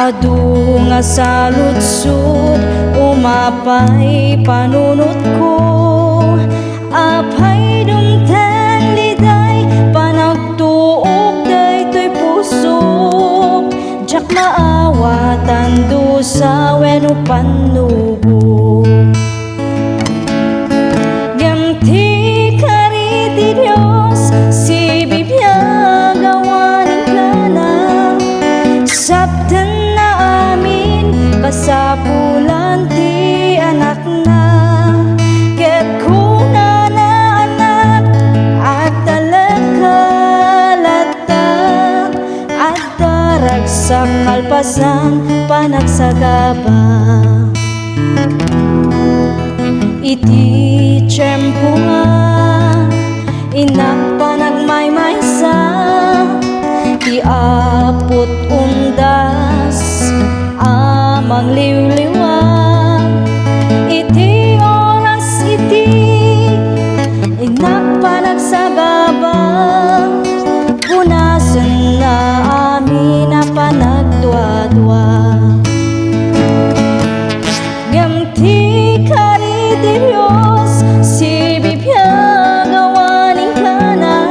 Adu nga sa lutsod, umapay panunot ko. Apay dumteng liday, panagtuok daytoy pusok. Jak maawatan dusa wenno panubo. Gamti kariti Dios, si bibiyag awaning kana. Sabten na amin, kasapulan ti anak na. Ket kuna na anak, at talagkalata. At darag sa kalpasan, panagsagaba. Iti tiyempo nga, inak panagmaymaysa. Iapot undas, amang liwliwag. Iti oras iti, inak panagsagaba. Punasan na amin na panagdwa-dwa. Gamti kariti Dios, si bibiyag awaning kana.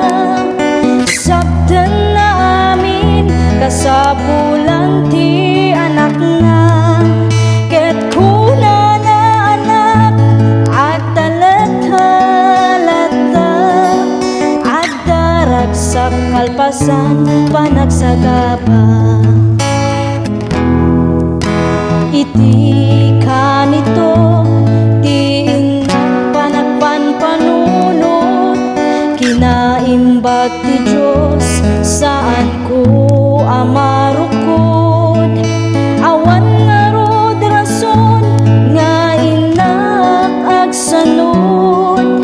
Sabten na amin, kasapulan ti anak na. Ket kuna na anak, at talagkalata. At darag sa kalpasan, panagsagaba. Iti kanito, ti inak panagpanpanunot. Kinaimbag ti Diyos, saan ko amarukod. Awan nga rod rason, nga inak agsanod.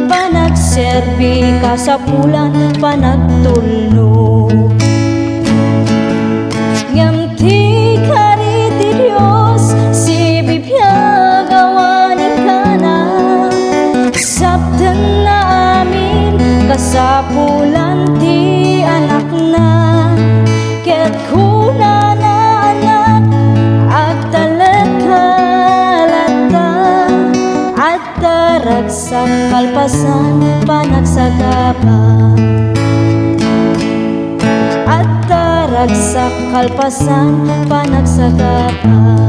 Panagserbi kasapulan, panagtulnog. Ngamti kariti Dios, si bibiyag awaning kana. Sabten na amin, kasapulan ti anak na. Ket kuna na anak, at talagkalata. At darag sa kalpasan, panagsagaba. At darag sa kalpasan, panagsagaba.